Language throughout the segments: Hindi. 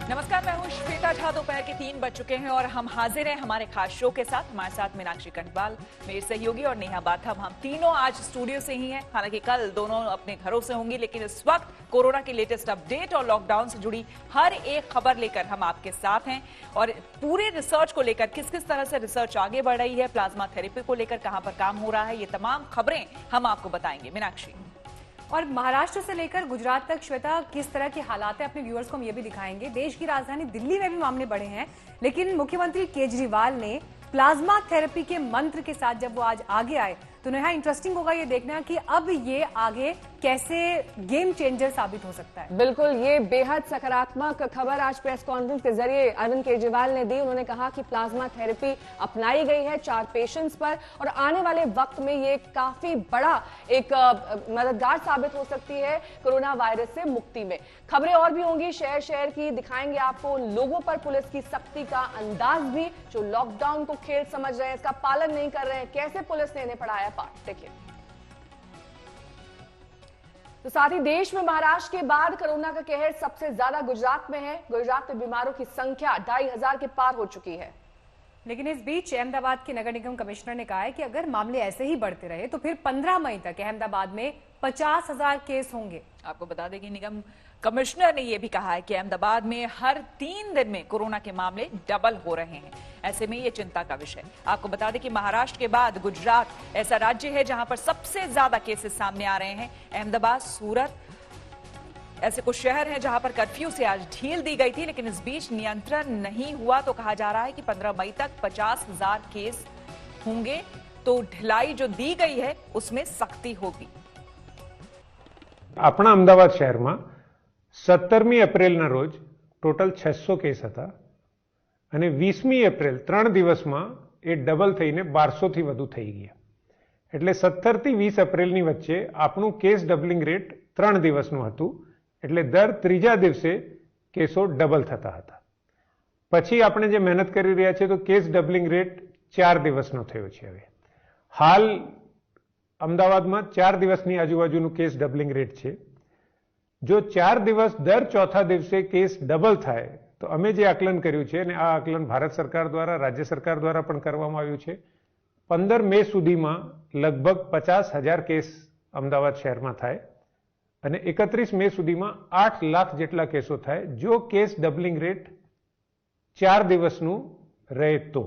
नमस्कार, मैं हूं श्वेता झा। दोपहर के 3 बज चुके हैं और हम हाजिर हैं हमारे खास शो के साथ। हमारे साथ मीनाक्षी कंठवाल, मेरे सहयोगी, और नेहा बाथम। हम तीनों आज स्टूडियो से ही हैं। हालांकि कल दोनों अपने घरों से होंगी, लेकिन इस वक्त कोरोना की लेटेस्ट अपडेट और लॉकडाउन से जुड़ी हर एक खबर लेकर हम आपके साथ हैं। और पूरे रिसर्च को लेकर, किस किस तरह से रिसर्च आगे बढ़ रही है, प्लाज्मा थेरेपी को लेकर कहां पर काम हो रहा है, ये तमाम खबरें हम आपको बताएंगे। मीनाक्षी, और महाराष्ट्र से लेकर गुजरात तक श्वेता किस तरह के हालात है, अपने व्यूअर्स को हम ये भी दिखाएंगे। देश की राजधानी दिल्ली में भी मामले बढ़े हैं, लेकिन मुख्यमंत्री केजरीवाल ने प्लाज्मा थेरेपी के मंत्र के साथ जब वो आज आगे आए, तो नेहा इंटरेस्टिंग होगा ये देखना कि अब ये आगे कैसे गेम चेंजर साबित हो सकता है। बिल्कुल, ये बेहद सकारात्मक खबर आज प्रेस कॉन्फ्रेंस के जरिए अरविंद केजरीवाल ने दी। उन्होंने कहा कि प्लाज्मा थेरेपी अपनाई गई है 4 पेशेंट्स पर, और आने वाले वक्त में ये काफी बड़ा एक मददगार साबित हो सकती है कोरोना वायरस से मुक्ति में। खबरें और भी होंगी शहर शहर की, दिखाएंगे आपको लोगों पर पुलिस की सख्ती का अंदाज भी, जो लॉकडाउन को खेल समझ रहे हैं, इसका पालन नहीं कर रहे हैं, कैसे पुलिस ने इन्हें पढ़ाया पाठ। देखिए, तो साथ ही देश में महाराष्ट्र के बाद कोरोना का कहर सबसे ज्यादा गुजरात में है। गुजरात में बीमारों की संख्या 2500 के पार हो चुकी है। लेकिन इस बीच अहमदाबाद के नगर निगम कमिश्नर ने कहा है कि अगर मामले ऐसे ही बढ़ते रहे तो फिर 15 मई तक अहमदाबाद में 50,000 केस होंगे। आपको बता दें कि निगम कमिश्नर ने यह भी कहा है कि अहमदाबाद में हर 3 दिन में कोरोना के मामले डबल हो रहे हैं। ऐसे में ये चिंता का विषय। आपको बता दें कि महाराष्ट्र के बाद गुजरात ऐसा राज्य है जहां पर सबसे ज्यादा केसेस सामने आ रहे हैं। अहमदाबाद, सूरत ऐसे कुछ शहर हैं जहां पर कर्फ्यू से आज ढील दी गई थी, लेकिन इस बीच नियंत्रण नहीं हुआ। तो कहा जा रहा है कि 15 मई तक 50,000 केस होंगे, तो ढिलाई जो दी गई है उसमें सख्ती होगी। अपना अमदावाद शहर में 17મી એપ્રિલના રોજ ટોટલ 600 કેસ હતા અને 20મી એપ્રિલ 3 દિવસમાં એ ડબલ થઈને 1200 થી વધુ થઈ ગયા। એટલે 17 થી 20 એપ્રિલની વચ્ચે આપણું કેસ ડબલિંગ રેટ 3 દિવસનું હતું, એટલે દર ત્રીજા દિવસે કેસો ડબલ થતા હતા। પછી આપણે જે મહેનત કરી રહ્યા છે તો કેસ ડબલિંગ રેટ 4 દિવસનો થયો છે। હવે હાલ અમદાવાદમાં 4 દિવસની આજુબાજુનું કેસ ડબલિંગ રેટ છે। जो 4 દિવસ दर चौथा दिवसे केस डबल थाय तो अमे जे आकलन कर्યું છે અને આ આકलन भारत सरकार द्वारा राज्य सरकार द्वारा पण કરવામાં આવ્યું છે। 15 મે સુધીમાં लगभग 50,000 केस अमदावाद शહેરમાં થાય અને 31 મે સુધીમાં 8 લાખ જેટલા કેસો થાય। જો કેસ ડબલિંગ રેટ 4 દિવસનું રહે તો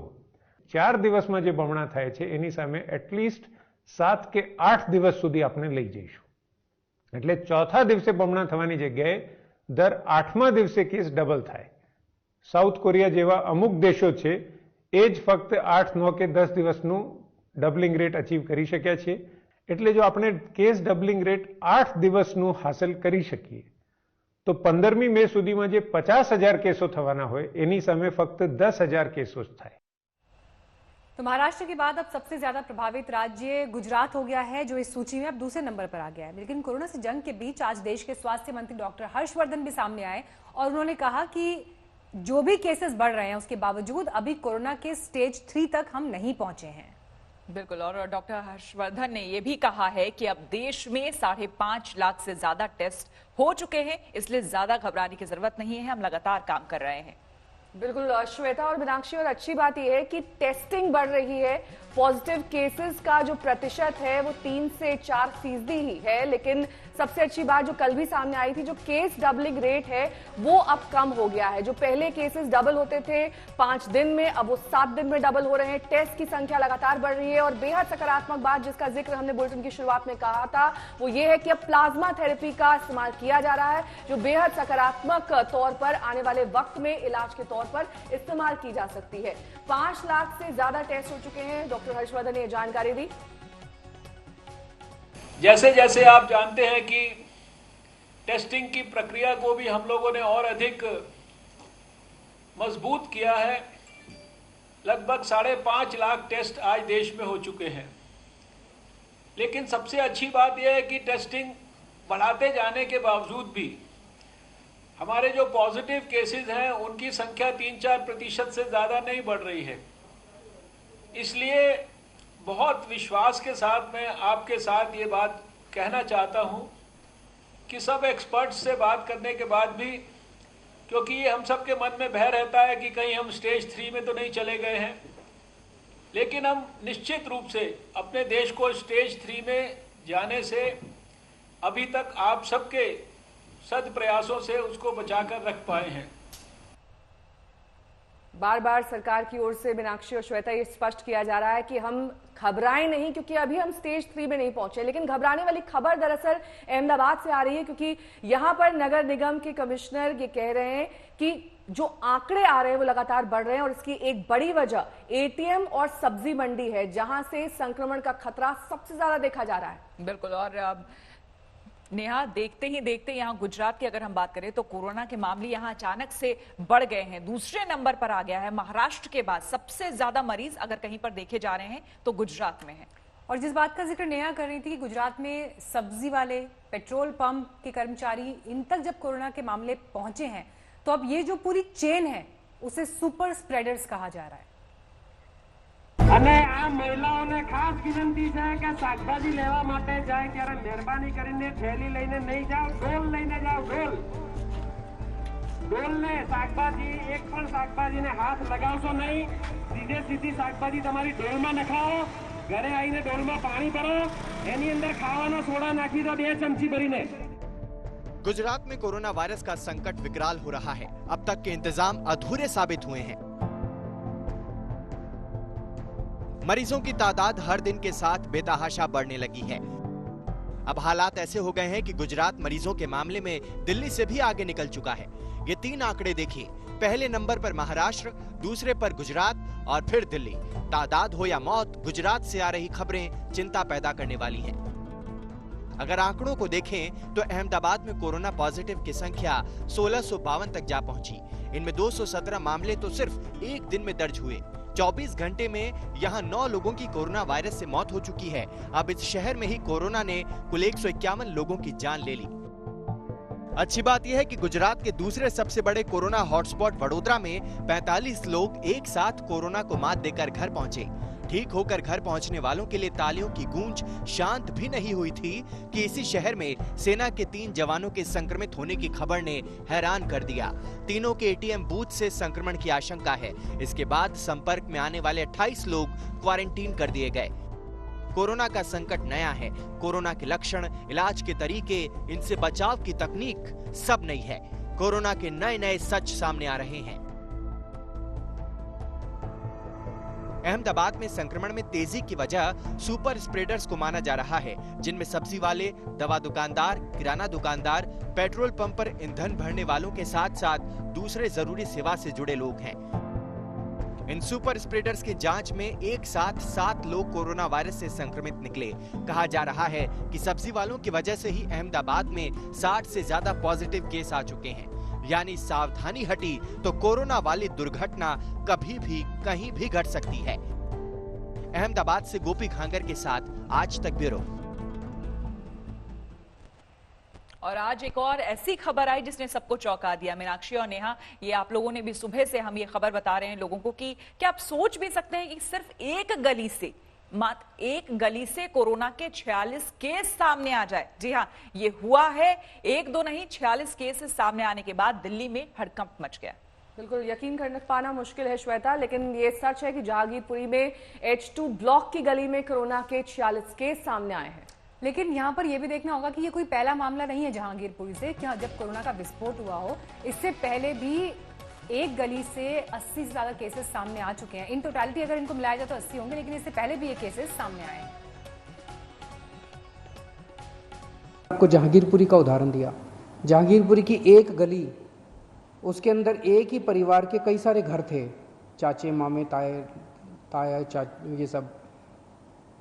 4 દિવસમાં જે બમણા થાય છે એની સામે એટલીસ્ટ 7 કે 8 દિવસ સુધી આપણે લઈ જઈશું। એટલે ચોથા દિવસે બમણા થવાની જગ્યાએ દર 8મા દિવસે કેસ ડબલ થાય। સાઉથ કોરિયા જેવા અમુક દેશો છે એ જ ફક્ત 8, 9 કે 10 દિવસનું ડબલિંગ રેટ અચીવ કરી શક્યા છે। એટલે જો આપણે કેસ ડબલિંગ રેટ 8 દિવસનું હાંસલ કરી શકીએ તો 15મી મે સુધીમાં જે 50,000 કેસો થવાના હોય એની સામે ફક્ત 10,000 કેસો જ થાય। तो महाराष्ट्र के बाद अब सबसे ज्यादा प्रभावित राज्य गुजरात हो गया है, जो इस सूची में अब दूसरे नंबर पर आ गया है। लेकिन कोरोना से जंग के बीच आज देश के स्वास्थ्य मंत्री डॉक्टर हर्षवर्धन भी सामने आए और उन्होंने कहा कि जो भी केसेस बढ़ रहे हैं उसके बावजूद अभी कोरोना के स्टेज 3 तक हम नहीं पहुंचे हैं। बिल्कुल, और डॉक्टर हर्षवर्धन ने यह भी कहा है कि अब देश में 5.5 लाख से ज्यादा टेस्ट हो चुके हैं, इसलिए ज्यादा घबराने की जरूरत नहीं है। हम लगातार काम कर रहे हैं। बिल्कुल श्वेता और मीनाक्षी, और अच्छी बात यह है कि टेस्टिंग बढ़ रही है। पॉजिटिव केसेस का जो प्रतिशत है वो 3 से 4% ही है। लेकिन सबसे अच्छी बात जो कल भी सामने आई थी, जो केस डबलिंग रेट है वो अब कम हो गया है। जो पहले केसेस डबल होते थे 5 दिन में, अब वो 7 दिन में डबल हो रहे हैं। टेस्ट की संख्या लगातार बढ़ रही है। और बेहद सकारात्मक बात जिसका जिक्र हमने बुलेटिन की शुरुआत में कहा था वो ये है कि अब प्लाज्मा थेरेपी का इस्तेमाल किया जा रहा है, जो बेहद सकारात्मक तौर पर आने वाले वक्त में इलाज के तौर पर इस्तेमाल की जा सकती है। 5 लाख से ज्यादा टेस्ट हो चुके हैं। डॉक्टर हर्षवर्धन ने जानकारी दी। जैसे जैसे आप जानते हैं कि टेस्टिंग की प्रक्रिया को भी हम लोगों ने और अधिक मजबूत किया है। लगभग 5.5 लाख टेस्ट आज देश में हो चुके हैं। लेकिन सबसे अच्छी बात यह है कि टेस्टिंग बढ़ाते जाने के बावजूद भी हमारे जो पॉजिटिव केसेस हैं उनकी संख्या 3-4% से ज़्यादा नहीं बढ़ रही है। इसलिए बहुत विश्वास के साथ मैं आपके साथ ये बात कहना चाहता हूँ कि सब एक्सपर्ट्स से बात करने के बाद भी क्योंकि ये हम सबके मन में भय रहता है कि कहीं हम स्टेज 3 में तो नहीं चले गए हैं। लेकिन हम निश्चित रूप से अपने देश को स्टेज 3 में जाने से अभी तक आप सबके सद प्रयासों से उसको बचाकर रख पाए हैं। बार बार सरकार की ओर से मीनाक्षी और श्वेता ये स्पष्ट किया जा रहा है कि हम घबराएं नहीं, क्योंकि अभी हम स्टेज 3 में नहीं पहुंचे। लेकिन घबराने वाली खबर दरअसल अहमदाबाद से आ रही है, क्योंकि यहां पर नगर निगम के कमिश्नर ये कह रहे हैं कि जो आंकड़े आ रहे हैं वो लगातार बढ़ रहे हैं और इसकी एक बड़ी वजह एटीएम और सब्जी मंडी है, जहां से संक्रमण का खतरा सबसे ज्यादा देखा जा रहा है। बिल्कुल। और नेहा, देखते ही देखते यहाँ गुजरात की अगर हम बात करें तो कोरोना के मामले यहाँ अचानक से बढ़ गए हैं, दूसरे नंबर पर आ गया है। महाराष्ट्र के बाद सबसे ज्यादा मरीज अगर कहीं पर देखे जा रहे हैं तो गुजरात में है। और जिस बात का जिक्र नेहा कर रही थी कि गुजरात में सब्जी वाले, पेट्रोल पंप के कर्मचारी, इन तक जब कोरोना के मामले पहुंचे हैं तो अब ये जो पूरी चेन है उसे सुपर स्प्रेडर्स कहा जा रहा है। અને આ મહિલાઓને ખાસ વિનંતી છે કે શાકભાજી લેવા માટે જાય ત્યારે મહેરબાની કરીને થેલી લઈને નહીં જાઓ, ડોલ લઈને જાઓ। ડોલ ને શાકભાજી, એક પણ શાકભાજીને હાથ લગાવશો નહીં, સીધે સીધી શાકભાજી તમારી ડોલમાં નખાવો। ઘરે આવીને ડોલમાં પાણી ભરો, એની અંદર ખાવાનો સોડા નાખી દો 2 ચમચી ભરીને। गुजरात में कोरोना वायरस का संकट विकराल हो रहा है। अब तक के इंतजाम अधूरे साबित हुए हैं। मरीजों की तादाद हर दिन के साथ बेतहाशा बढ़ने लगी है। अब हालात ऐसे हो गए हैं कि गुजरात मरीजों के मामले में दिल्ली से भी आगे निकल चुका है। ये 3 आंकड़े देखिए, पहले नंबर पर महाराष्ट्र, दूसरे पर गुजरात और फिर दिल्ली। तादाद हो या मौत, गुजरात से आ रही खबरें चिंता पैदा करने वाली हैं। अगर आंकड़ों को देखें तो अहमदाबाद में कोरोना पॉजिटिव की संख्या 1652 तक जा पहुंची। इनमें 217 मामले तो सिर्फ एक दिन में दर्ज हुए। 24 घंटे में यहां 9 लोगों की कोरोना वायरस से मौत हो चुकी है। अब इस शहर में ही कोरोना ने कुल 151 लोगों की जान ले ली। अच्छी बात यह है कि गुजरात के दूसरे सबसे बड़े कोरोना हॉटस्पॉट वडोदरा में 45 लोग एक साथ कोरोना को मात देकर घर पहुंचे। ठीक होकर घर पहुंचने वालों के लिए तालियों की गूंज शांत भी नहीं हुई थी कि इसी शहर में सेना के 3 जवानों के संक्रमित होने की खबर ने हैरान कर दिया। तीनों के एटीएम बूथ से संक्रमण की आशंका है। इसके बाद संपर्क में आने वाले 28 लोग क्वारंटीन कर दिए गए। कोरोना का संकट नया है। कोरोना के लक्षण, इलाज के तरीके, इनसे बचाव की तकनीक सब नई है। कोरोना के नए नए सच सामने आ रहे हैं। अहमदाबाद में संक्रमण में तेजी की वजह सुपर स्प्रेडर्स को माना जा रहा है, जिनमें सब्जी वाले, दवा दुकानदार, किराना दुकानदार, पेट्रोल पंप पर ईंधन भरने वालों के साथ साथ दूसरे जरूरी सेवा से जुड़े लोग हैं। इन सुपर स्प्रेडर्स की जांच में एक साथ 7 लोग कोरोना वायरस से संक्रमित निकले। कहा जा रहा है कि सब्जी वालों की वजह से ही अहमदाबाद में 60 से ज्यादा पॉजिटिव केस आ चुके हैं। यानी सावधानी हटी तो कोरोना वाली दुर्घटना कभी भी कहीं भी घट सकती है। अहमदाबाद से गोपी खांगर के साथ आज तक ब्यूरो। और आज एक और ऐसी खबर आई जिसने सबको चौंका दिया। मीनाक्षी और नेहा, ये आप लोगों ने भी सुबह से हम ये खबर बता रहे हैं लोगों को कि क्या आप सोच भी सकते हैं कि सिर्फ एक गली से, मात्र एक गली से कोरोना के 46 केस सामने आ जाए। जी हाँ, ये हुआ है। 1-2 नहीं, 46 केसेस सामने आने के बाद दिल्ली में हड़कंप मच गया। बिल्कुल यकीन कर पाना मुश्किल है श्वेता, लेकिन ये सच है कि जहांगीरपुरी में H2 ब्लॉक की गली में कोरोना के 46 केस सामने आए हैं। लेकिन यहाँ पर यह भी देखना होगा कि ये कोई पहला मामला नहीं है जहांगीरपुरी से। क्या जब कोरोना का विस्फोट हुआ हो, इससे पहले भी एक गली से 80 से ज्यादा केसेस सामने आ चुके हैं। इन टोटलिटी अगर इनको मिलाया जाए तो 80 होंगे, लेकिन इससे पहले भी ये केसेस सामने आए हैं। आपको जहांगीरपुरी का उदाहरण दिया। जहांगीरपुरी की एक गली, उसके अंदर एक ही परिवार के कई सारे घर थे, चाचे, मामे, ताया, ये सब।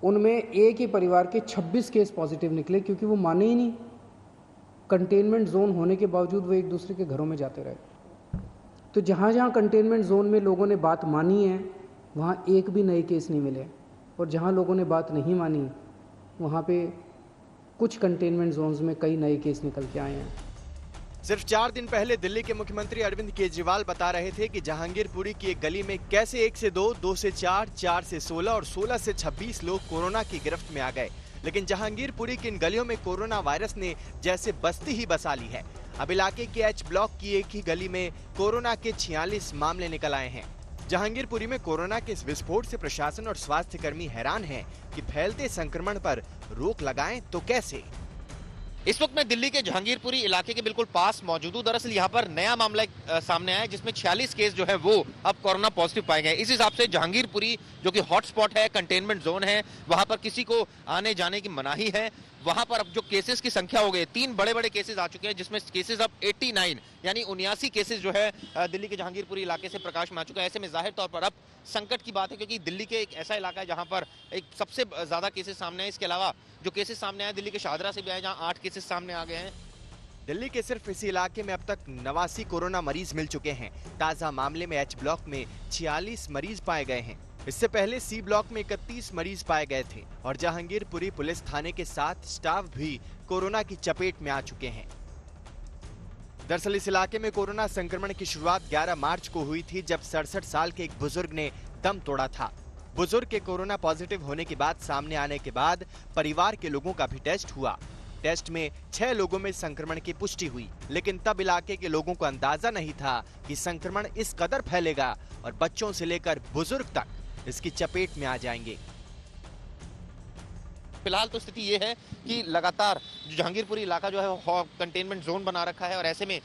उनमें एक ही परिवार के 26 केस पॉजिटिव निकले, क्योंकि वो माने ही नहीं। कंटेनमेंट जोन होने के बावजूद वो एक दूसरे के घरों में जाते रहे। तो जहाँ जहाँ कंटेनमेंट जोन में लोगों ने बात मानी है, वहाँ एक भी नए केस नहीं मिले। और जहाँ लोगों ने बात नहीं मानी, वहाँ पे कुछ कंटेनमेंट जोन्स में कई नए केस निकल के आए हैं। सिर्फ 4 दिन पहले दिल्ली के मुख्यमंत्री अरविंद केजरीवाल बता रहे थे कि जहांगीरपुरी की एक गली में कैसे 1 से 2, 2 से 4, 4 से 16 और 16 से 26 लोग कोरोना की गिरफ्त में आ गए। लेकिन जहांगीरपुरी की इन गलियों में कोरोना वायरस ने जैसे बस्ती ही बसा ली है। अब इलाके के एच ब्लॉक की एक ही गली में कोरोना के 46 मामले निकल आए हैं। जहांगीरपुरी में कोरोना के इस विस्फोट से प्रशासन और स्वास्थ्य कर्मी हैरान हैं कि फैलते संक्रमण पर रोक लगाएं तो कैसे। इस वक्त मैं दिल्ली के जहांगीरपुरी इलाके के बिल्कुल पास मौजूद हूं। दरअसल यहाँ पर नया मामला सामने आया है जिसमें 46 केस जो है वो अब कोरोना पॉजिटिव पाए गए। इस हिसाब से जहांगीरपुरी जो कि हॉटस्पॉट है, कंटेनमेंट जोन है, वहां पर किसी को आने जाने की मनाही है। वहां पर अब जो केसेस की संख्या हो गई, 3 बड़े बड़े केसेस आ चुके हैं जिसमें केसेस अब 89 यानी 79 केसेस जो है दिल्ली के जहांगीरपुरी इलाके से प्रकाश में आ चुका है। ऐसे में जाहिर तौर पर अब संकट की बात है क्योंकि दिल्ली के एक ऐसा इलाका है जहां पर एक सबसे ज्यादा केसेस सामने आए। इसके अलावा जो केसेस सामने आए दिल्ली के शाहदरा से भी आए जहां 8 केसेस सामने आ गए हैं। दिल्ली के सिर्फ इसी इलाके में अब तक 89 कोरोना मरीज मिल चुके हैं। ताजा मामले में एच ब्लॉक में 46 मरीज पाए गए हैं। इससे पहले सी ब्लॉक में 31 मरीज पाए गए थे और जहांगीरपुरी पुलिस थाने के साथ स्टाफ भी कोरोना की चपेट में आ चुके हैं। दरअसल इस इलाके में कोरोना संक्रमण की शुरुआत 11 मार्च को हुई थी जब 67 साल के एक बुजुर्ग ने दम तोड़ा था। बुजुर्ग के कोरोना पॉजिटिव होने की बात सामने आने के बाद परिवार के लोगों का भी टेस्ट हुआ। टेस्ट में 6 लोगों में संक्रमण की पुष्टि हुई, लेकिन तब इलाके के लोगों को अंदाजा नहीं था कि संक्रमण इस कदर फैलेगा और बच्चों से लेकर बुजुर्ग तक इसकी चपेट में आ जाएंगे। फिलहाल तो स्थिति ये है कि लगातार जहांगीरपुरी इलाका जो है वो कंटेनमेंट जोन बना रखा है और ऐसे में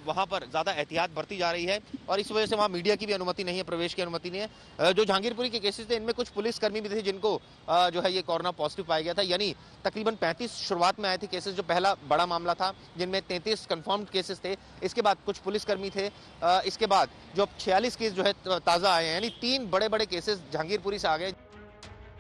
वहां पर ज्यादा एहतियात बरती जा रही है और इस वजह से वहां मीडिया की भी अनुमति नहीं है, प्रवेश की अनुमति नहीं है। जो जहांगीरपुरी के केसेस थे इनमें कुछ पुलिसकर्मी भी थे जिनको जो है ये कोरोना पॉजिटिव पाया गया था, यानी तकरीबन 35 शुरुआत में आए थे केसेस जो पहला बड़ा मामला था जिनमें 33 कंफर्म्ड केसेस थे। इसके बाद कुछ पुलिसकर्मी थे। इसके बाद जो 46 केस जो है ताजा आए हैं, यानी 3 बड़े बड़े केसेस जहांगीरपुरी से आ गए।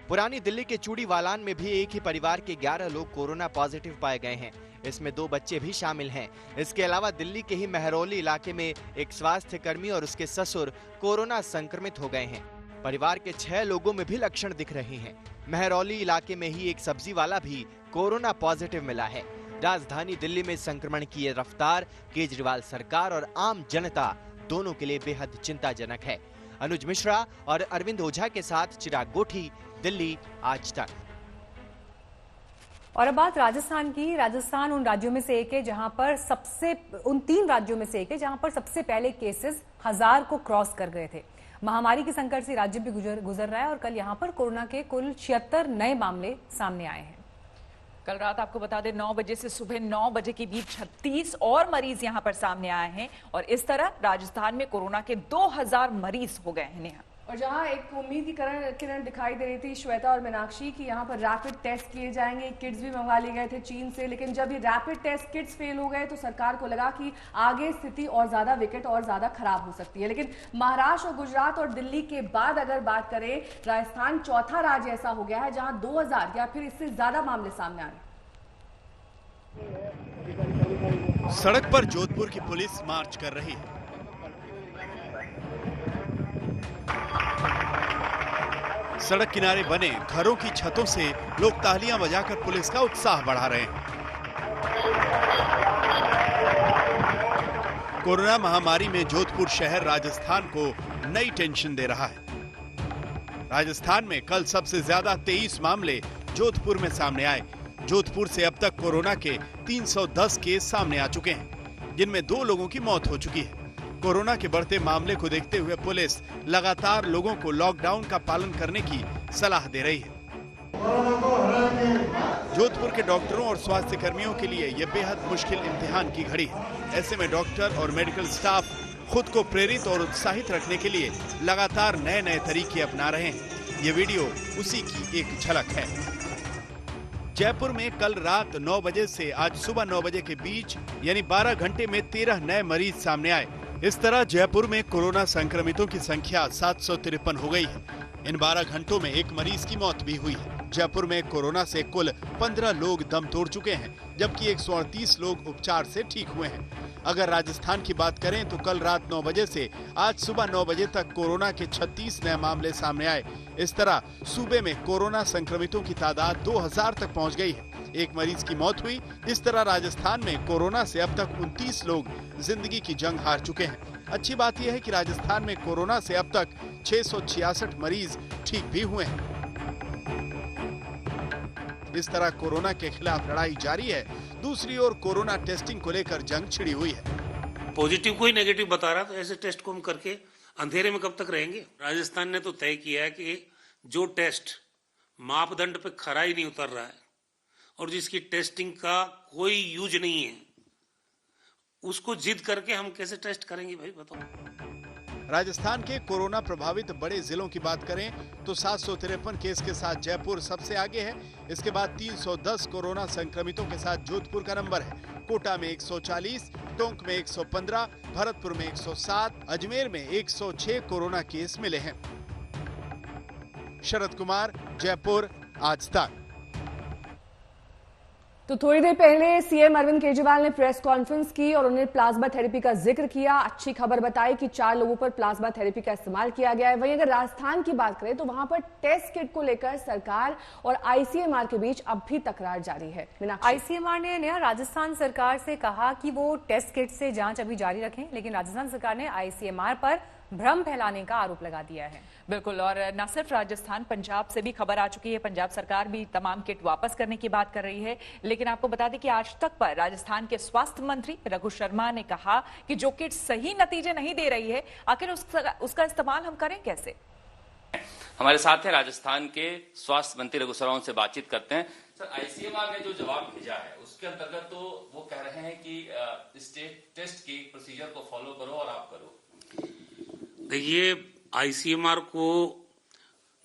पुरानी दिल्ली के चूड़ीवालान में भी एक ही परिवार के 11 लोग कोरोना पॉजिटिव पाए गए हैं। इसमें 2 बच्चे भी शामिल हैं। इसके अलावा दिल्ली के ही महरौली इलाके में एक स्वास्थ्य कर्मी और उसके ससुर कोरोना संक्रमित हो गए हैं। परिवार के 6 लोगों में भी लक्षण दिख रहे हैं। महरौली इलाके में ही एक सब्जी वाला भी कोरोना पॉजिटिव मिला है। राजधानी दिल्ली में संक्रमण की ये रफ्तार केजरीवाल सरकार और आम जनता दोनों के लिए बेहद चिंताजनक है। अनुज मिश्रा और अरविंद ओझा के साथ चिराग गोठी, दिल्ली आज तक। और अब बात राजस्थान की। राजस्थान उन राज्यों में से एक है जहां पर उन 3 राज्यों में से एक है जहां पर सबसे पहले केसेस 1000 को क्रॉस कर गए थे। महामारी के संकट से राज्य भी गुजर रहा है और कल यहां पर कोरोना के कुल 76 नए मामले सामने आए हैं। कल रात आपको बता दें 9 बजे से सुबह 9 बजे के बीच 36 और मरीज यहां पर सामने आए हैं और इस तरह राजस्थान में कोरोना के 2000 मरीज हो गए हैं। नेहा, और जहां एक उम्मीद की किरण दिखाई दे रही थी श्वेता और मीनाक्षी की यहाँ पर रैपिड टेस्ट किए जाएंगे, किट्स भी मंगवा लिए गए थे चीन से, लेकिन जब ये रैपिड टेस्ट किट्स फेल हो गए तो सरकार को लगा कि आगे स्थिति और ज्यादा विकट और ज्यादा खराब हो सकती है। लेकिन महाराष्ट्र और गुजरात और दिल्ली के बाद अगर बात करें, राजस्थान चौथा राज्य ऐसा हो गया है जहां 2000 या फिर इससे ज्यादा मामले सामने आ रहे हैं। सड़क पर जोधपुर की पुलिस मार्च कर रही है। सड़क किनारे बने घरों की छतों से लोग तालियां बजाकर पुलिस का उत्साह बढ़ा रहे हैं। कोरोना महामारी में जोधपुर शहर राजस्थान को नई टेंशन दे रहा है। राजस्थान में कल सबसे ज्यादा 23 मामले जोधपुर में सामने आए। जोधपुर से अब तक कोरोना के 310 केस सामने आ चुके हैं, जिनमें 2 लोगों की मौत हो चुकी है। कोरोना के बढ़ते मामले को देखते हुए पुलिस लगातार लोगों को लॉकडाउन का पालन करने की सलाह दे रही है। जोधपुर के डॉक्टरों और स्वास्थ्य कर्मियों के लिए यह बेहद मुश्किल इम्तिहान की घड़ी है। ऐसे में डॉक्टर और मेडिकल स्टाफ खुद को प्रेरित और उत्साहित रखने के लिए लगातार नए नए तरीके अपना रहे हैं। ये वीडियो उसी की एक झलक है। जयपुर में कल रात 9 बजे से आज सुबह 9 बजे के बीच यानी 12 घंटे में 13 नए मरीज सामने आए। इस तरह जयपुर में कोरोना संक्रमितों की संख्या 753 हो गई है। इन 12 घंटों में 1 मरीज की मौत भी हुई है। जयपुर में कोरोना से कुल 15 लोग दम तोड़ चुके हैं, जबकि 138 लोग उपचार से ठीक हुए हैं। अगर राजस्थान की बात करें तो कल रात 9 बजे से आज सुबह 9 बजे तक कोरोना के 36 नए मामले सामने आए। इस तरह सूबे में कोरोना संक्रमितों की तादाद 2000 तक पहुंच गई है। 1 मरीज की मौत हुई। इस तरह राजस्थान में कोरोना से अब तक 29 लोग जिंदगी की जंग हार चुके हैं। अच्छी बात यह है कि राजस्थान में कोरोना से अब तक 666 मरीज ठीक भी हुए हैं। इस तरह कोरोना के खिलाफ लड़ाई जारी है, दूसरी ओर कोरोना टेस्टिंग को लेकर जंग छिड़ी हुई है। पॉजिटिव को ही नेगेटिव बता रहा तो ऐसे टेस्ट को हम करके अंधेरे में कब तक रहेंगे। राजस्थान ने तो तय किया है कि जो टेस्ट मापदंड पे खरा ही नहीं उतर रहा है और जिसकी टेस्टिंग का कोई यूज नहीं है, उसको जिद करके हम कैसे टेस्ट करेंगे भाई बताओ। राजस्थान के कोरोना प्रभावित बड़े जिलों की बात करें तो 753 केस के साथ जयपुर सबसे आगे है। इसके बाद 310 कोरोना संक्रमितों के साथ जोधपुर का नंबर है। कोटा में 140, टोंक में 115, भरतपुर में 107, अजमेर में 106 कोरोना केस मिले हैं। शरद कुमार, जयपुर, आज तक। तो थोड़ी देर पहले सीएम अरविंद केजरीवाल ने प्रेस कॉन्फ्रेंस की और उन्होंने प्लाज्मा थेरेपी का जिक्र किया। अच्छी खबर बताई कि 4 लोगों पर प्लाज्मा थेरेपी का इस्तेमाल किया गया है। वहीं अगर राजस्थान की बात करें तो वहां पर टेस्ट किट को लेकर सरकार और आईसीएमआर के बीच अब भी तकरार जारी है। आईसीएमआर ने नया राजस्थान सरकार से कहा कि वो टेस्ट किट से जांच अभी जारी रखें, लेकिन राजस्थान सरकार ने आईसीएमआर पर भ्रम फैलाने का आरोप लगा दिया है। बिल्कुल, और न सिर्फ राजस्थान, पंजाब से भी खबर आ चुकी है। पंजाब सरकार भी तमाम किट वापस करने की बात कर रही है। लेकिन आपको बता दें कि आज तक पर राजस्थान के स्वास्थ्य मंत्री रघु शर्मा ने कहा कि जो किट सही नतीजे नहीं दे रही है, आखिर उसका इस्तेमाल हम करें कैसे। हमारे साथ है राजस्थान के स्वास्थ्य मंत्री रघु शर्मा, से बातचीत करते हैं। सर, आईसीएमआर ने जो जवाब भेजा है उसके अंतर्गत तो वो कह रहे हैं कि इस टेस्ट की प्रोसीजर को फॉलो करो और आप करो। देखिए, आईसीएमआर को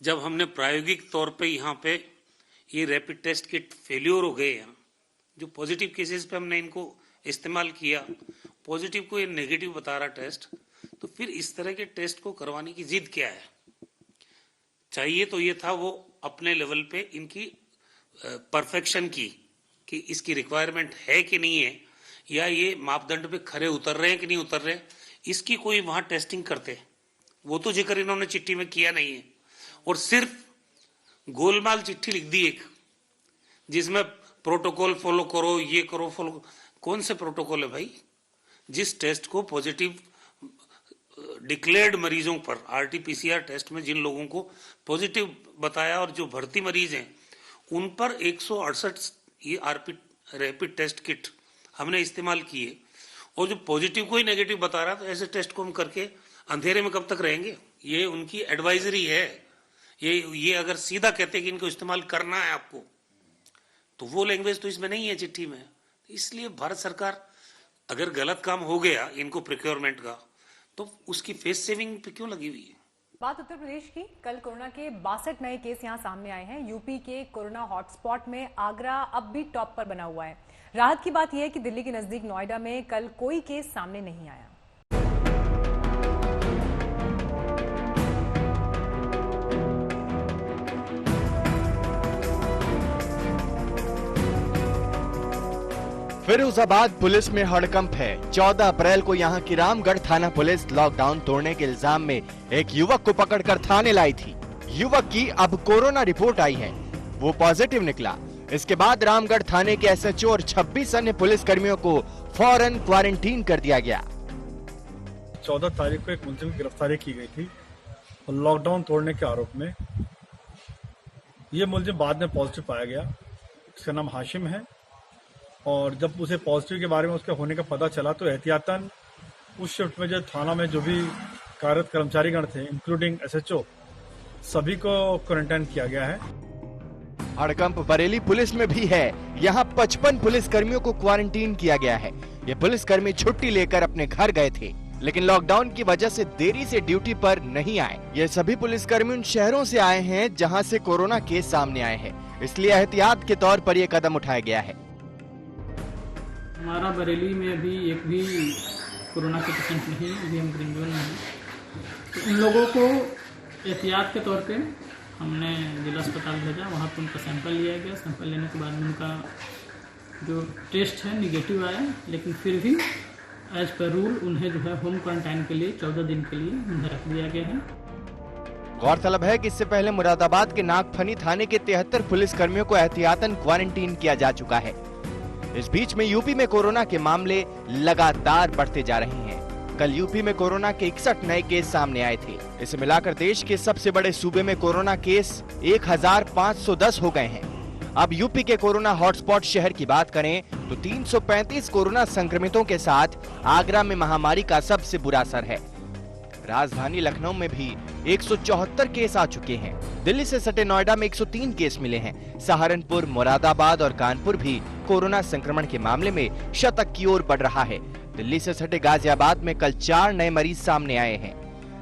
जब हमने प्रायोगिक तौर पे यहाँ पे ये रैपिड टेस्ट किट फेल्योर हो गए हैं, जो पॉजिटिव केसेस पे हमने इनको इस्तेमाल किया, पॉजिटिव को ये नेगेटिव बता रहा टेस्ट, तो फिर इस तरह के टेस्ट को करवाने की जिद क्या है। चाहिए तो ये था वो अपने लेवल पे इनकी परफेक्शन की कि इसकी रिक्वायरमेंट है कि नहीं है, या ये मापदंड पे खरे उतर रहे हैं कि नहीं उतर रहे, इसकी कोई वहां टेस्टिंग करते। वो तो जिक्र इन्होंने चिट्ठी में किया नहीं है और सिर्फ गोलमाल चिट्ठी लिख दी एक, जिसमें प्रोटोकॉल फॉलो करो, ये करो, फॉलो। कौन से प्रोटोकॉल है भाई? जिस टेस्ट को पॉजिटिव डिक्लेयर्ड मरीजों पर आरटीपीसीआर टेस्ट में जिन लोगों को पॉजिटिव बताया और जो भर्ती मरीज हैं उन पर 168 ये रैपिड टेस्ट किट हमने इस्तेमाल किए, और जो पॉजिटिव को ही नेगेटिव बता रहा, तो ऐसे टेस्ट को हम करके अंधेरे में कब तक रहेंगे। ये उनकी एडवाइजरी है। ये अगर सीधा कहते कि इनको इस्तेमाल करना है आपको, तो वो लैंग्वेज तो इसमें नहीं है चिट्ठी में। इसलिए भारत सरकार अगर गलत काम हो गया इनको प्रोक्योरमेंट का, तो उसकी फेस सेविंग पे क्यों लगी हुई है। बात उत्तर प्रदेश की। कल कोरोना के 62 नए केस यहां सामने आए हैं। यूपी के कोरोना हॉटस्पॉट में आगरा अब भी टॉप पर बना हुआ है। राहत की बात यह है कि दिल्ली के नजदीक नोएडा में कल कोई केस सामने नहीं आया। फिरोजाबाद पुलिस में हड़कंप है। 14 अप्रैल को यहां की रामगढ़ थाना पुलिस लॉकडाउन तोड़ने के इल्जाम में एक युवक को पकड़कर थाने लाई थी। युवक की अब कोरोना रिपोर्ट आई है, वो पॉजिटिव निकला। इसके बाद रामगढ़ थाने के एसएचओ और 26 अन्य पुलिस कर्मियों को फौरन क्वारंटीन कर दिया गया। 14 तारीख को एक मुलजिम की गिरफ्तारी की गई थी लॉकडाउन तोड़ने के आरोप में। ये मुलजिम बाद में पॉजिटिव पाया गया। इसका नाम हाशिम है, और जब उसे पॉजिटिव के बारे में उसके होने का पता चला तो एहतियातन उस शिफ्ट में जो थाना में जो भी कार्यरत कर्मचारीगण थे, इंक्लूडिंग एसएचओ, सभी को क्वारंटाइन किया गया है। हड़कंप बरेली पुलिस में भी है। यहाँ 55 पुलिस कर्मियों को क्वारंटीन किया गया है। ये पुलिसकर्मी छुट्टी लेकर अपने घर गए थे, लेकिन लॉकडाउन की वजह से देरी से ड्यूटी पर नहीं आए। ये सभी पुलिसकर्मी उन शहरों से आए हैं जहाँ से कोरोना केस सामने आए हैं, इसलिए एहतियात के तौर पर यह कदम उठाया गया है। हमारा बरेली में अभी एक भी कोरोना के पेशेंट नहीं है, अभी हम ग्रीन जोन में हैं। तो उन लोगों को एहतियात के तौर पे हमने जिला अस्पताल भेजा, वहाँ पर उनका सैंपल लिया गया। सैंपल लेने के बाद उनका जो टेस्ट है निगेटिव आया, लेकिन फिर भी एज पर रूल उन्हें जो है होम क्वारंटाइन के लिए 14 दिन के लिए उन्हें रख दिया गया है। गौरतलब है कि इससे पहले मुरादाबाद के नागफनी थाने के 73 पुलिस कर्मियों को एहतियातन क्वारंटीन किया जा चुका है। इस बीच में यूपी में कोरोना के मामले लगातार बढ़ते जा रहे हैं। कल यूपी में कोरोना के 61 नए केस सामने आए थे। इसे मिलाकर देश के सबसे बड़े सूबे में कोरोना केस 1510 हो गए हैं। अब यूपी के कोरोना हॉटस्पॉट शहर की बात करें तो 335 कोरोना संक्रमितों के साथ आगरा में महामारी का सबसे बुरा असर है। राजधानी लखनऊ में भी 174 केस आ चुके हैं। दिल्ली से सटे नोएडा में 103 केस मिले हैं। सहारनपुर, मुरादाबाद और कानपुर भी कोरोना संक्रमण के मामले में शतक की ओर बढ़ रहा है। दिल्ली से सटे गाजियाबाद में कल 4 नए मरीज सामने आए हैं,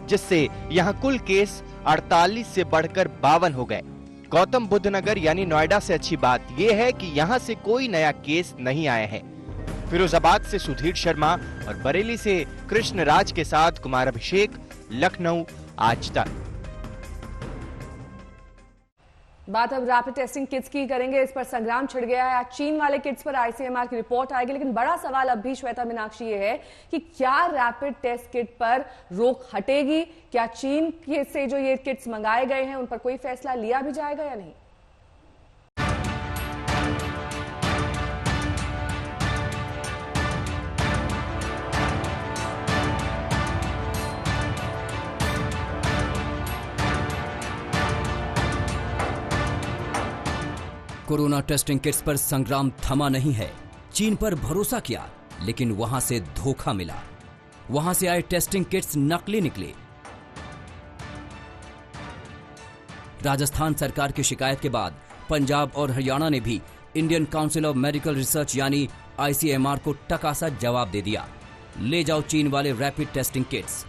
जिससे यहां कुल केस 48 से बढ़कर 52 हो गए। गौतम बुद्ध नगर यानी नोएडा से अच्छी बात यह है कि यहां से कोई नया केस नहीं आए हैं। फिरोजाबाद से सुधीर शर्मा और बरेली से कृष्ण राज के साथ कुमार अभिषेक, लखनऊ, आज तक। बात अब रैपिड टेस्टिंग किट्स की करेंगे। इस पर संग्राम छिड़ गया है। आज चीन वाले किट्स पर आईसीएमआर की रिपोर्ट आएगी, लेकिन बड़ा सवाल अब भी श्वेता मीनाक्षी ये है कि क्या रैपिड टेस्ट किट पर रोक हटेगी? क्या चीन से जो ये किट्स मंगाए गए हैं उन पर कोई फैसला लिया भी जाएगा या नहीं? कोरोना टेस्टिंग किट्स पर संग्राम थमा नहीं है। चीन पर भरोसा किया, लेकिन वहां से धोखा मिला। वहां से आए टेस्टिंग किट्स नकली निकले। राजस्थान सरकार की शिकायत के बाद पंजाब और हरियाणा ने भी Indian council of medical research यानी आईसीएमआर को टकासा जवाब दे दिया, ले जाओ चीन वाले रैपिड टेस्टिंग किट्स।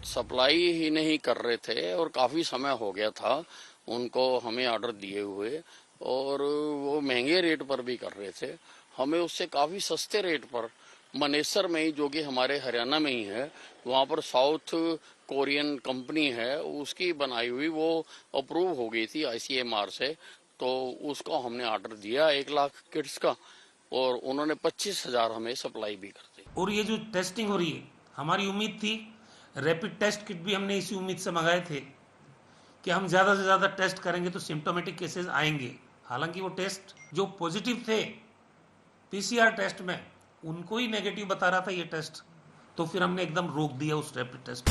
सप्लाई ही नहीं कर रहे थे और काफी समय हो गया था उनको हमें ऑर्डर दिए हुए, और वो महंगे रेट पर भी कर रहे थे। हमें उससे काफी सस्ते रेट पर मनेसर में ही, जो कि हमारे हरियाणा में ही है, वहाँ पर साउथ कोरियन कंपनी है, उसकी बनाई हुई वो अप्रूव हो गई थी आईसीएमआर से, तो उसको हमने ऑर्डर दिया 1 लाख किट्स का, और उन्होंने 25,000 हमें सप्लाई भी कर दी। और ये जो टेस्टिंग हो रही है, हमारी उम्मीद थी, रैपिड टेस्ट किट भी हमने इसी उम्मीद से मंगाए थे कि हम ज्यादा से ज्यादा टेस्ट करेंगे तो सिम्टोमेटिक केसेस आएंगे। हालांकि वो टेस्ट जो पॉजिटिव थे पीसीआर टेस्ट में, उनको ही नेगेटिव बता रहा था ये टेस्ट, तो फिर हमने एकदम रोक दिया उस रैपिड टेस्ट।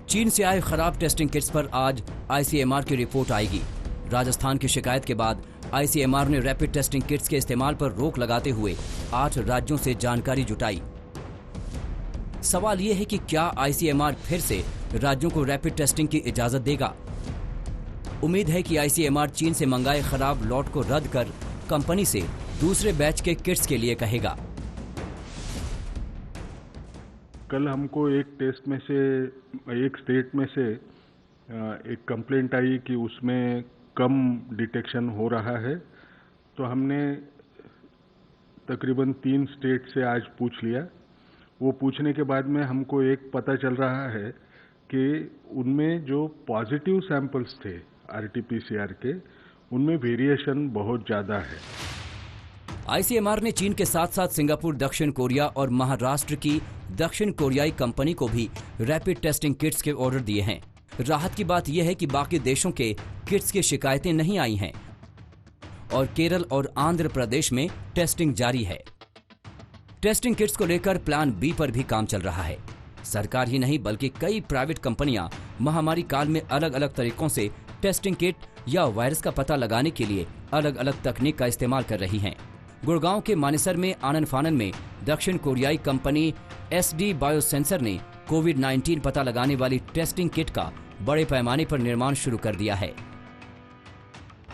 चीन से आए खराब टेस्टिंग किट्स पर आज आईसीएमआर की रिपोर्ट आएगी। राजस्थान की शिकायत के बाद आईसीएमआर ने रैपिड टेस्टिंग किट्स के इस्तेमाल पर रोक लगाते हुए 8 राज्यों से जानकारी जुटाई। सवाल यह है कि क्या आईसीएमआर फिर से राज्यों को रैपिड टेस्टिंग की इजाजत देगा? उम्मीद है कि आईसीएमआर चीन से मंगाए खराब लॉट को रद्द कर कंपनी से दूसरे बैच के किट्स के लिए कहेगा। कल हमको एक टेस्ट में से, एक स्टेट में से एक कंप्लेंट आई कि उसमें कम डिटेक्शन हो रहा है, तो हमने तकरीबन 3 स्टेट से आज पूछ लिया। वो पूछने के बाद में हमको एक पता चल रहा है कि उनमें जो पॉजिटिव सैंपल्स थे आरटीपीसीआर के, उनमें वेरिएशन बहुत ज्यादा है। आईसीएमआर ने चीन के साथ साथ सिंगापुर, दक्षिण कोरिया और महाराष्ट्र की दक्षिण कोरियाई कंपनी को भी रैपिड टेस्टिंग किट्स के ऑर्डर दिए हैं। राहत की बात यह है कि बाकी देशों के किट्स की शिकायतें नहीं आई हैं और केरल और आंध्र प्रदेश में टेस्टिंग जारी है। टेस्टिंग किट्स को लेकर प्लान बी पर भी काम चल रहा है। सरकार ही नहीं बल्कि कई प्राइवेट कंपनियां महामारी काल में अलग अलग तरीकों से टेस्टिंग किट या वायरस का पता लगाने के लिए अलग अलग तकनीक का इस्तेमाल कर रही हैं। गुड़गांव के मानेसर में आनन फानन में दक्षिण कोरियाई कंपनी SD बायोसेंसर ने कोविड-19 पता लगाने वाली टेस्टिंग किट का बड़े पैमाने पर निर्माण शुरू कर दिया है।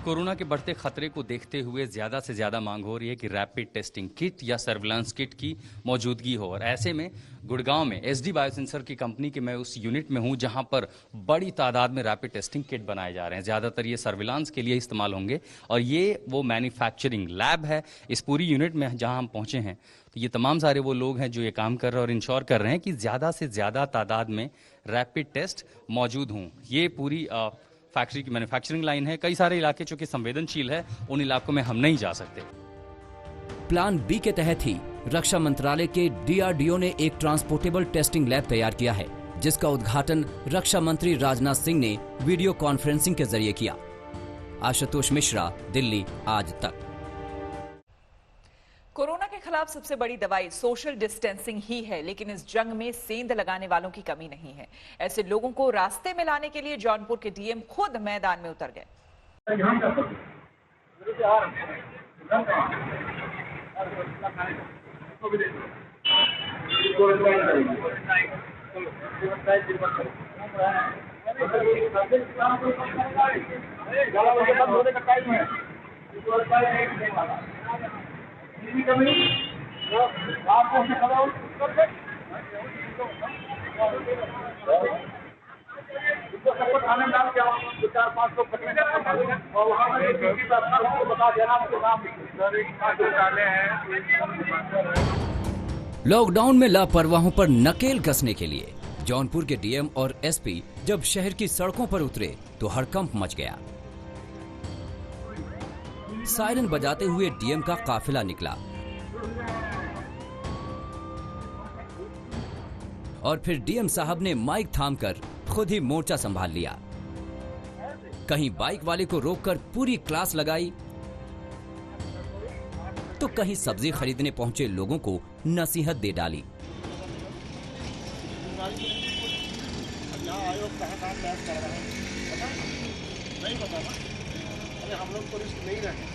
कोरोना के बढ़ते खतरे को देखते हुए ज्यादा से ज्यादा मांग हो रही है कि रैपिड टेस्टिंग किट या सर्विलांस किट की मौजूदगी हो, और ऐसे में गुड़गांव में SD बायोसेंसर की कंपनी के मैं उस यूनिट में हूं जहां पर बड़ी तादाद में रैपिड टेस्टिंग किट बनाए जा रहे हैं। ज्यादातर ये सर्विलांस के लिए इस्तेमाल होंगे, और ये वो मैन्युफैक्चरिंग लैब है इस पूरी यूनिट में जहां हम पहुंचे हैं। तो ये तमाम सारे वो लोग हैं जो ये काम कर रहे हैं और इंश्योर कर रहे हैं कि ज्यादा से ज्यादा तादाद में रैपिड टेस्ट मौजूद हों। ये पूरी फैक्ट्री की मैन्युफैक्चरिंग लाइन है। कई सारे इलाके जो कि संवेदनशील है, उन इलाकों में हम नहीं जा सकते। प्लान बी के तहत ही रक्षा मंत्रालय के DRDO ने एक ट्रांसपोर्टेबल टेस्टिंग लैब तैयार किया है, जिसका उद्घाटन रक्षा मंत्री राजनाथ सिंह ने वीडियो कॉन्फ्रेंसिंग के जरिए किया। आशुतोष मिश्रा, दिल्ली, आज तक। कोरोना के खिलाफ सबसे बड़ी दवाई सोशल डिस्टेंसिंग ही है, लेकिन इस जंग में सेंध लगाने वालों की कमी नहीं है। ऐसे लोगों को रास्ते में लाने के लिए जौनपुर के डीएम खुद मैदान में उतर गए। लॉकडाउन में लापरवाहों पर नकेल कसने के लिए जौनपुर के डीएम और एसपी जब शहर की सड़कों पर उतरे तो हड़कंप मच गया। सायरन बजाते हुए डीएम का काफिला निकला और फिर डीएम साहब ने माइक थामकर खुद ही मोर्चा संभाल लिया। कहीं बाइक वाले को रोककर पूरी क्लास लगाई तो कहीं सब्जी खरीदने पहुंचे लोगों को नसीहत दे डाली। नहीं पता ना, अरे हम लोग तो रिस्क नहीं रहे,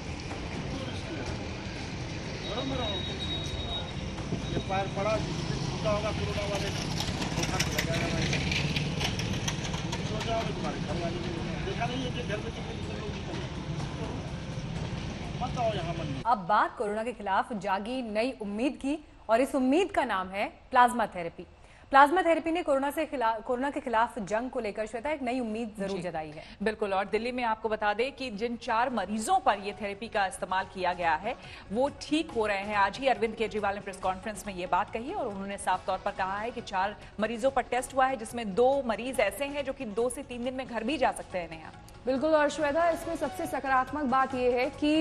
ये फायर पड़ा छूटा होगा कोरोना वाले लगाएगा भाई, सो जाओ तुम्हारे घर वाले देखा नहीं है कि घर में कितने लोग मत आओ यहाँ मन। अब बात कोरोना के खिलाफ जागी नई उम्मीद की, और इस उम्मीद का नाम है प्लाज्मा थेरेपी। प्लाज्मा थेरेपी ने कोरोना के खिलाफ जंग को लेकर श्वेता एक नई उम्मीद जरूर जताई है। बिल्कुल, और दिल्ली में आपको बता दें कि जिन 4 मरीजों पर ये थेरेपी का इस्तेमाल किया गया है वो ठीक हो रहे हैं। आज ही अरविंद केजरीवाल ने प्रेस कॉन्फ्रेंस में ये बात कही और उन्होंने साफ तौर पर कहा है कि 4 मरीजों पर टेस्ट हुआ है, जिसमें 2 मरीज ऐसे हैं जो कि 2 से 3 दिन में घर भी जा सकते हैं। नेहा, बिल्कुल, और श्वेता इसमें सबसे सकारात्मक बात यह है कि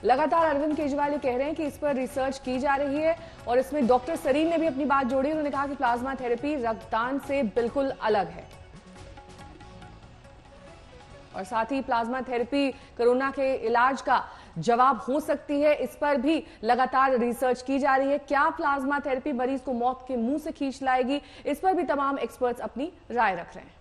लगातार अरविंद केजरीवाल कह रहे हैं कि इस पर रिसर्च की जा रही है, और इसमें डॉक्टर सरीन ने भी अपनी बात जोड़ी। उन्होंने कहा कि प्लाज्मा थेरेपी रक्तदान से बिल्कुल अलग है, और साथ ही प्लाज्मा थेरेपी कोरोना के इलाज का जवाब हो सकती है, इस पर भी लगातार रिसर्च की जा रही है। क्या प्लाज्मा थेरेपी मरीज को मौत के मुंह से खींच लाएगी, इस पर भी तमाम एक्सपर्ट्स अपनी राय रख रहे हैं।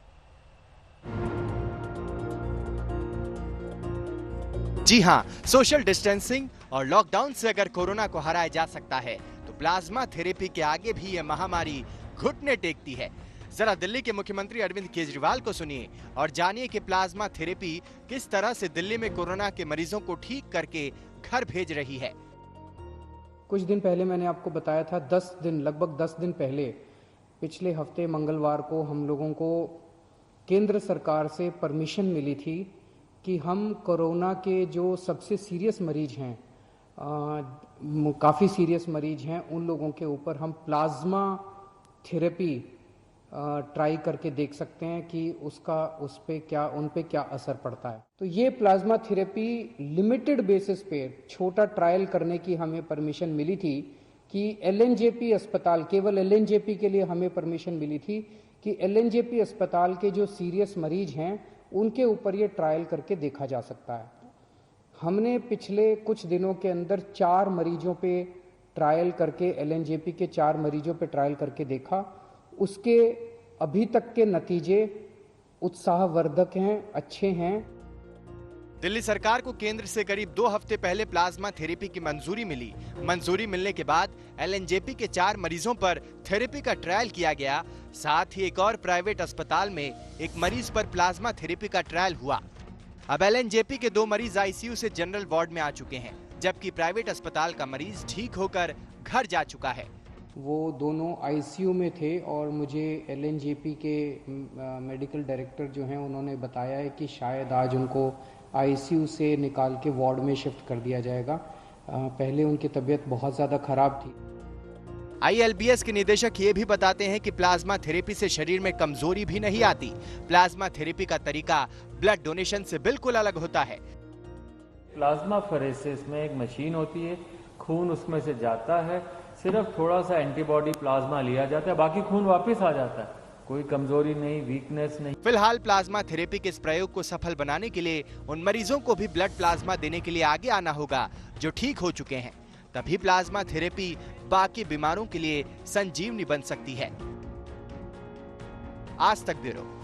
जी हाँ, सोशल डिस्टेंसिंग और लॉकडाउन से अगर कोरोना को हराया जा सकता है तो प्लाज्मा थेरेपी के आगे भी यह महामारी घुटने टेकती है। जरा दिल्ली के मुख्यमंत्री अरविंद केजरीवाल को सुनिए और जानिए कि प्लाज्मा थेरेपी किस तरह से दिल्ली में कोरोना के मरीजों को ठीक करके घर भेज रही है। कुछ दिन पहले मैंने आपको बताया था, लगभग 10 दिन पहले, पिछले हफ्ते मंगलवार को हम लोगों को केंद्र सरकार से परमिशन मिली थी कि हम कोरोना के जो सबसे सीरियस मरीज हैं, काफ़ी सीरियस मरीज हैं, उन लोगों के ऊपर हम प्लाज्मा थेरेपी ट्राई करके देख सकते हैं कि उन पे क्या असर पड़ता है। तो ये प्लाज्मा थेरेपी लिमिटेड बेसिस पे छोटा ट्रायल करने की हमें परमिशन मिली थी कि एलएनजेपी अस्पताल, केवल एलएनजेपी के लिए हमें परमिशन मिली थी कि एलएनजेपी अस्पताल के जो सीरियस मरीज हैं उनके ऊपर ये ट्रायल करके देखा जा सकता है। हमने पिछले कुछ दिनों के अंदर 4 मरीजों पे ट्रायल करके, एलएनजेपी के 4 मरीजों पे ट्रायल करके देखा। उसके अभी तक के नतीजे उत्साहवर्धक हैं, अच्छे हैं। दिल्ली सरकार को केंद्र से करीब 2 हफ्ते पहले प्लाज्मा थेरेपी की मंजूरी मिली। मंजूरी मिलने के बाद एलएनजेपी के 4 मरीजों पर थेरेपी का ट्रायल किया गया। साथ ही एक और प्राइवेट अस्पताल में एक मरीज पर प्लाज्मा थेरेपी का ट्रायल हुआ। अब एलएनजेपी के 2 मरीज आईसीयू से जनरल वार्ड में आ चुके हैं, जबकि प्राइवेट अस्पताल का मरीज ठीक होकर घर जा चुका है। वो दोनों आईसीयू में थे और मुझे एलएनजेपी के मेडिकल डायरेक्टर जो हैं उन्होंने बताया है कि शायद आज उनको आईसीयू से निकाल के वार्ड में शिफ्ट कर दिया जाएगा। पहले उनकी तबीयत बहुत ज़्यादा खराब थी। आईएलबीएस के निदेशक ये भी बताते हैं कि प्लाज्मा थेरेपी से शरीर में कमजोरी भी नहीं आती। प्लाज्मा थेरेपी का तरीका ब्लड डोनेशन से बिल्कुल अलग होता है। प्लाज्मा फेरेसिस में एक मशीन होती है, खून उसमें से जाता है, सिर्फ थोड़ा सा एंटीबॉडी प्लाज्मा लिया जाता है, बाकी खून वापस आ जाता है, कोई कमजोरी नहीं, वीकनेस नहीं। फिलहाल प्लाज्मा थेरेपी के इस प्रयोग को सफल बनाने के लिए उन मरीजों को भी ब्लड प्लाज्मा देने के लिए आगे आना होगा जो ठीक हो चुके हैं। तभी प्लाज्मा थेरेपी बाकी बीमारों के लिए संजीवनी बन सकती है। आज तक ब्यूरो।